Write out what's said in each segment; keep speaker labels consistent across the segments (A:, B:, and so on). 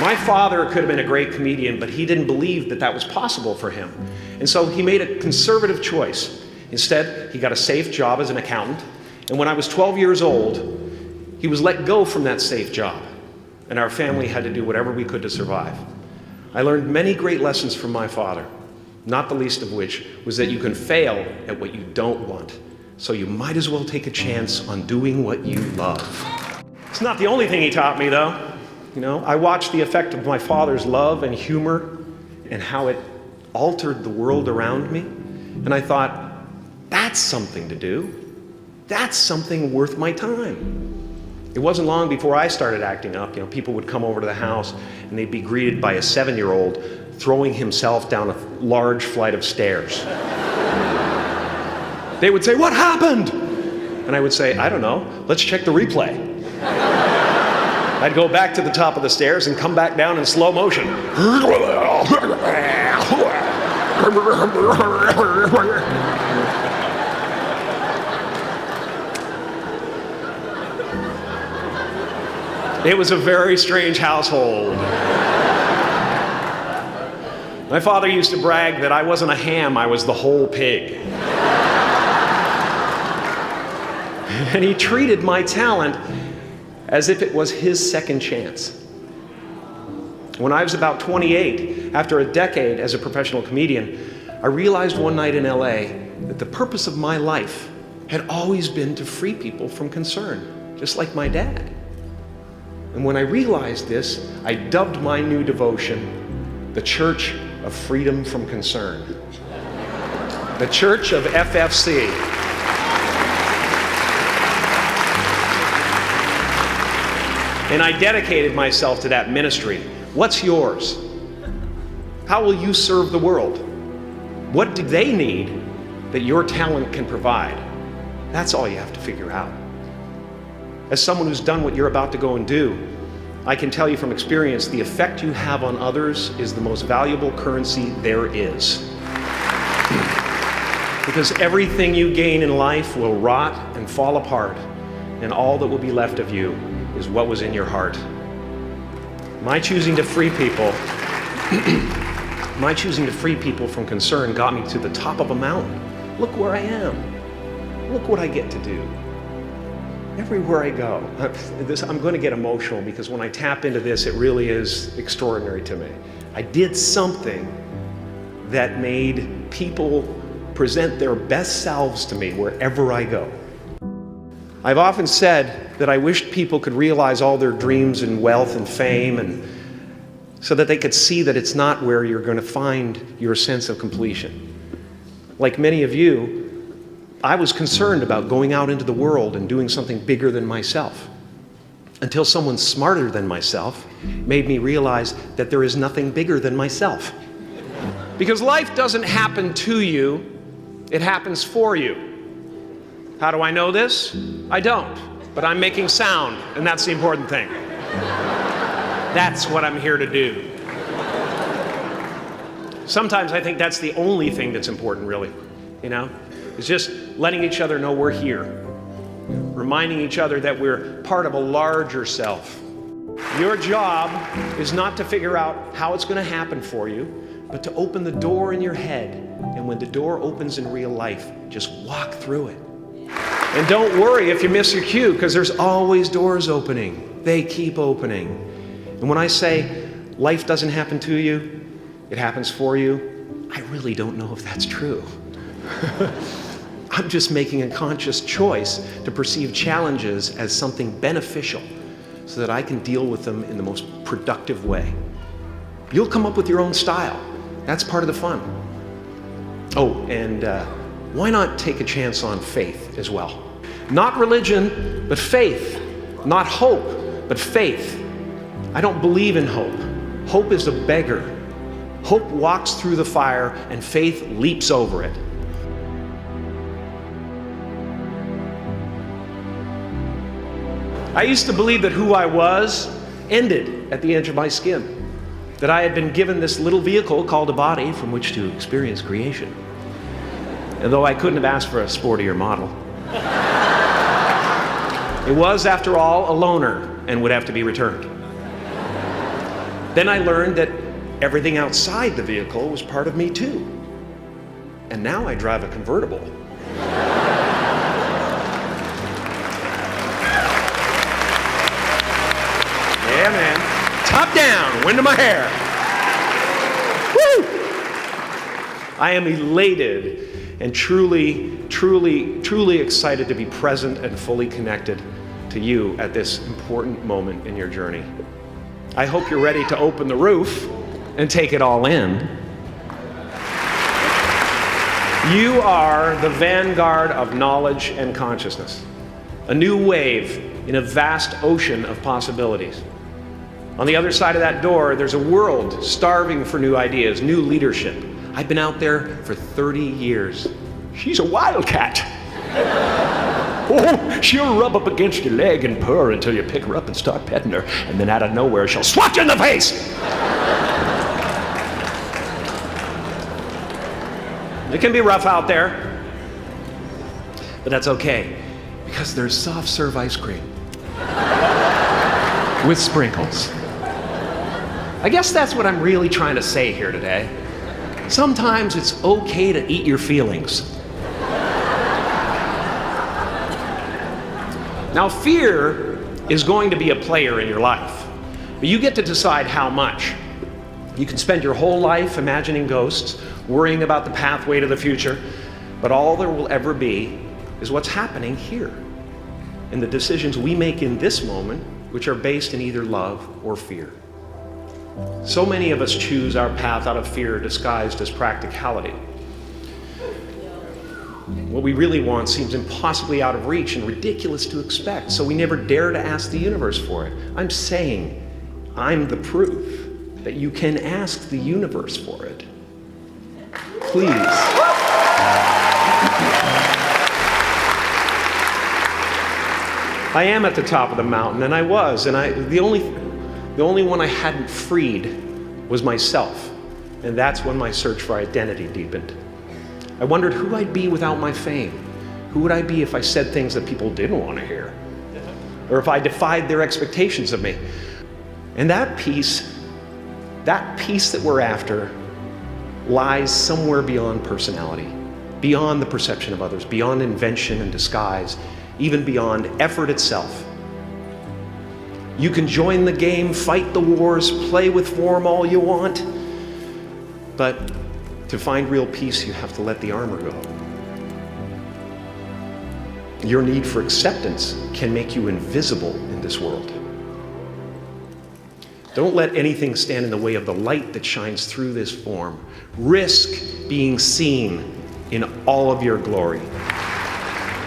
A: My father could have been a great comedian, but he didn't believe that that was possible for him. And so he made a conservative choice. Instead, he got a safe job as an accountant. And when I was 12 years old, he was let go from that safe job. And our family had to do whatever we could to survive. I learned many great lessons from my father, not the least of which was that you can fail at what you don't want. So you might as well take a chance on doing what you love. It's not the only thing he taught me, though. You know, I watched the effect of my father's love and humor and how it altered the world around me. And I thought, that's something to do. That's something worth my time. It wasn't long before I started acting up. You know, people would come over to the house and they'd be greeted by a 7-year-old throwing himself down a large flight of stairs. They would say, "What happened?" And I would say, "I don't know. Let's check the replay." I'd go back to the top of the stairs and come back down in slow motion. It was a very strange household. My father used to brag that I wasn't a ham, I was the whole pig. And he treated my talent as if it was his second chance. When I was about 28, after a decade as a professional comedian, I realized one night in LA that the purpose of my life had always been to free people from concern, just like my dad. And when I realized this, I dubbed my new devotion the Church of Freedom from Concern. The Church of FFC. And I dedicated myself to that ministry. What's yours? How will you serve the world? What do they need that your talent can provide? That's all you have to figure out. As someone who's done what you're about to go and do, I can tell you from experience, the effect you have on others is the most valuable currency there is. Because everything you gain in life will rot and fall apart, and all that will be left of you is what was in your heart. My choosing to free people from concern got me to the top of a mountain. Look where I am. Look what I get to do. Everywhere I go. I'm going to get emotional because when I tap into this, it really is extraordinary to me. I did something that made people present their best selves to me wherever I go. I've often said that I wished people could realize all their dreams and wealth and fame, and so that they could see that it's not where you're going to find your sense of completion. Like many of you, I was concerned about going out into the world and doing something bigger than myself, until someone smarter than myself made me realize that there is nothing bigger than myself. Because life doesn't happen to you, it happens for you. How do I know this? I don't, but I'm making sound, and that's the important thing. That's what I'm here to do. Sometimes I think that's the only thing that's important, really, you know? It's just letting each other know we're here, reminding each other that we're part of a larger self. Your job is not to figure out how it's going to happen for you, but to open the door in your head, and when the door opens in real life, just walk through it. And don't worry if you miss your cue, because there's always doors opening. They keep opening. And when I say life doesn't happen to you, it happens for you, I really don't know if that's true. I'm just making a conscious choice to perceive challenges as something beneficial so that I can deal with them in the most productive way. You'll come up with your own style. That's part of the fun. Oh, and why not take a chance on faith as well? Not religion, but faith. Not hope, but faith. I don't believe in hope. Hope is a beggar. Hope walks through the fire and faith leaps over it. I used to believe that who I was ended at the edge of my skin. That I had been given this little vehicle called a body from which to experience creation. And though I couldn't have asked for a sportier model. It was, after all, a loaner and would have to be returned. Then I learned that everything outside the vehicle was part of me too. And now I drive a convertible. Yeah, man. Top down, wind in my hair. Woo! I am elated and truly excited to be present and fully connected to you at this important moment in your journey. I hope you're ready to open the roof and take it all in. You are the vanguard of knowledge and consciousness, a new wave in a vast ocean of possibilities. On the other side of that door, there's a world starving for new ideas, new leadership. I've been out there for 30 years. She's a wildcat. Oh, she'll rub up against your leg and purr until you pick her up and start petting her, and then out of nowhere, she'll swat you in the face. It can be rough out there, but that's okay, because there's soft serve ice cream with sprinkles. I guess that's what I'm really trying to say here today. Sometimes it's okay to eat your feelings. Now, fear is going to be a player in your life, but you get to decide how much. You can spend your whole life imagining ghosts, worrying about the pathway to the future, but all there will ever be is what's happening here, and the decisions we make in this moment, which are based in either love or fear. So many of us choose our path out of fear disguised as practicality. What we really want seems impossibly out of reach and ridiculous to expect, so we never dare to ask the universe for it. I'm saying I'm the proof that you can ask the universe for it. Please. I am at the top of the mountain, and I was, and the only one I hadn't freed was myself, and that's when my search for identity deepened. I wondered who I'd be without my fame. Who would I be if I said things that people didn't want to hear? Or if I defied their expectations of me? And that peace that we're after lies somewhere beyond personality, beyond the perception of others, beyond invention and disguise, even beyond effort itself. You can join the game, fight the wars, play with form all you want, but to find real peace, you have to let the armor go. Your need for acceptance can make you invisible in this world. Don't let anything stand in the way of the light that shines through this form. Risk being seen in all of your glory.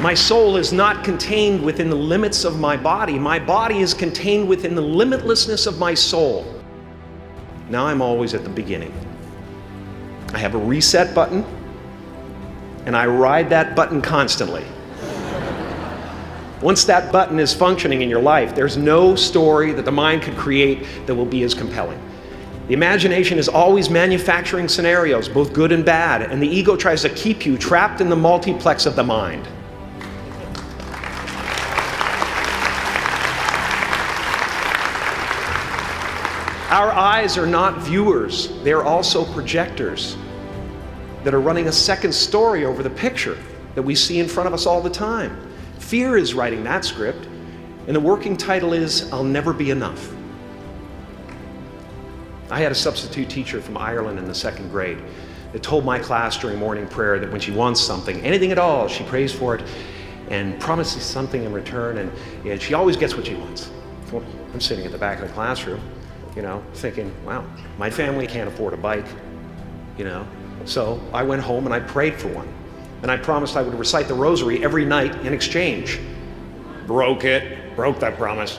A: My soul is not contained within the limits of my body. My body is contained within the limitlessness of my soul. Now I'm always at the beginning. I have a reset button, and I ride that button constantly. Once that button is functioning in your life, there's no story that the mind could create that will be as compelling. The imagination is always manufacturing scenarios, both good and bad, and the ego tries to keep you trapped in the multiplex of the mind. Our eyes are not viewers, they are also projectors that are running a second story over the picture that we see in front of us all the time. Fear is writing that script, and the working title is, I'll Never Be Enough. I had a substitute teacher from Ireland in the second grade that told my class during morning prayer that when she wants something, anything at all, she prays for it and promises something in return, and she always gets what she wants. Well, I'm sitting at the back of the classroom, thinking, wow, my family can't afford a bike, So I went home and I prayed for one. And I promised I would recite the rosary every night in exchange. Broke that promise.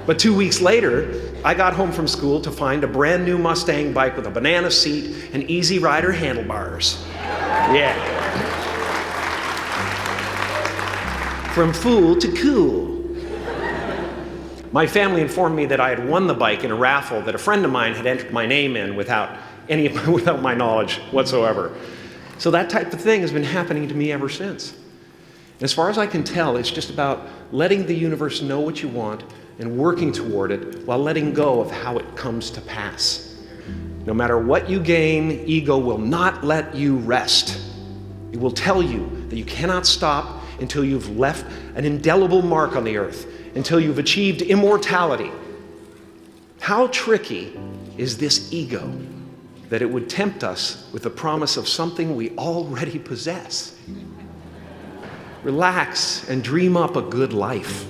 A: But 2 weeks later, I got home from school to find a brand new Mustang bike with a banana seat and Easy Rider handlebars. Yeah. From fool to cool. My family informed me that I had won the bike in a raffle that a friend of mine had entered my name in without my knowledge whatsoever. So that type of thing has been happening to me ever since. As far as I can tell, it's just about letting the universe know what you want and working toward it while letting go of how it comes to pass. No matter what you gain, ego will not let you rest. It will tell you that you cannot stop until you've left an indelible mark on the earth, until you've achieved immortality. How tricky is this ego that it would tempt us with the promise of something we already possess? Relax and dream up a good life.